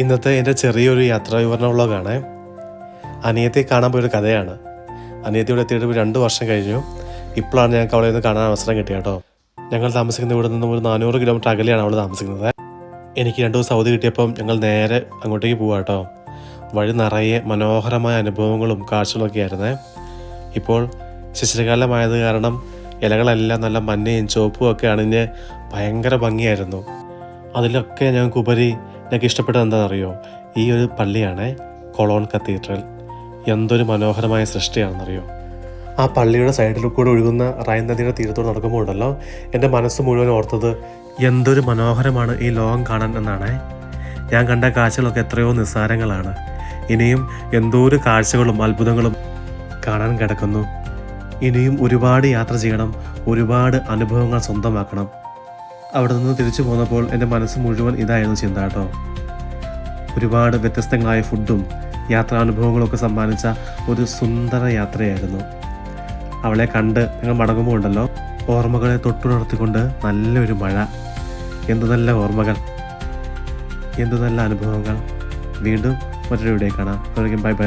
ഇന്നത്തെ എൻ്റെ ചെറിയൊരു യാത്രാ വിവരണ വ്ളോഗാണ്. അനിയത്തെ കാണാൻ പോയൊരു കഥയാണ്. അനിയത്തിയോടെ എത്തിയിട്ട് 2 വർഷം കഴിഞ്ഞു. ഇപ്പോഴാണ് ഞങ്ങൾക്ക് അവളെ ഒന്ന് കാണാൻ അവസരം കിട്ടിയത് കേട്ടോ. ഞങ്ങൾ താമസിക്കുന്ന ഇവിടെ നിന്നും ഒരു 400 കിലോമീറ്റർ അകലെയാണ് അവൾ താമസിക്കുന്നത്. എനിക്ക് 2 ദിവസം അവധി കിട്ടിയപ്പം ഞങ്ങൾ നേരെ അങ്ങോട്ടേക്ക് പോവാം കേട്ടോ. വഴി നിറയെ മനോഹരമായ അനുഭവങ്ങളും കാഴ്ചകളൊക്കെ ആയിരുന്നേ. ഇപ്പോൾ ശിശിരകാലമായത് കാരണം ഇലകളെല്ലാം നല്ല മഞ്ഞയും ചുവപ്പും ഒക്കെ അണിഞ്ഞ് ഭയങ്കര ഭംഗിയായിരുന്നു. അതിലൊക്കെ ഞങ്ങൾക്കുപരി ഞങ്ങൾക്ക് ഇഷ്ടപ്പെട്ടത് എന്താണെന്നറിയോ? ഈ ഒരു പള്ളിയാണ് കൊളോൺ കത്തീഡ്രൽ. എന്തൊരു മനോഹരമായ സൃഷ്ടിയാണെന്നറിയോ? ആ പള്ളിയുടെ സൈഡിൽ കൂടെ ഒഴുകുന്ന റൈൻ നദിയുടെ തീരത്തോട് നടക്കുമ്പോൾ ഉണ്ടല്ലോ, എൻ്റെ മനസ്സ് മുഴുവൻ ഓർത്തത് എന്തൊരു മനോഹരമാണ് ഈ ലോകം കാണാൻ എന്നാണ്. ഞാൻ കണ്ട കാഴ്ചകളൊക്കെ എത്രയോ നിസ്സാരങ്ങളാണ്. ഇനിയും എന്തോരു കാഴ്ചകളും അത്ഭുതങ്ങളും കാണാൻ കിടക്കുന്നു. ഇനിയും ഒരുപാട് യാത്ര ചെയ്യണം, ഒരുപാട് അനുഭവങ്ങൾ സ്വന്തമാക്കണം. അവിടെ നിന്ന് തിരിച്ചു പോന്നപ്പോൾ എൻ്റെ മനസ്സ് മുഴുവൻ ഇതായിരുന്നു ചിന്ത കേട്ടോ. ഒരുപാട് വ്യത്യസ്തങ്ങളായ ഫുഡും യാത്രാനുഭവങ്ങളൊക്കെ സമ്മാനിച്ച ഒരു സുന്ദര യാത്രയായിരുന്നു. അവളെ കണ്ട് ഞങ്ങൾ മടങ്ങുമ്പോൾ ഉണ്ടല്ലോ, ഓർമ്മകളെ തൊട്ടുണർത്തിക്കൊണ്ട് നല്ലൊരു മഴ. എന്തു നല്ല ഓർമ്മകൾ, എന്തു നല്ല അനുഭവങ്ങൾ. വീണ്ടും മറ്റൊരു വീഡിയോ കാണാം. Bye bye.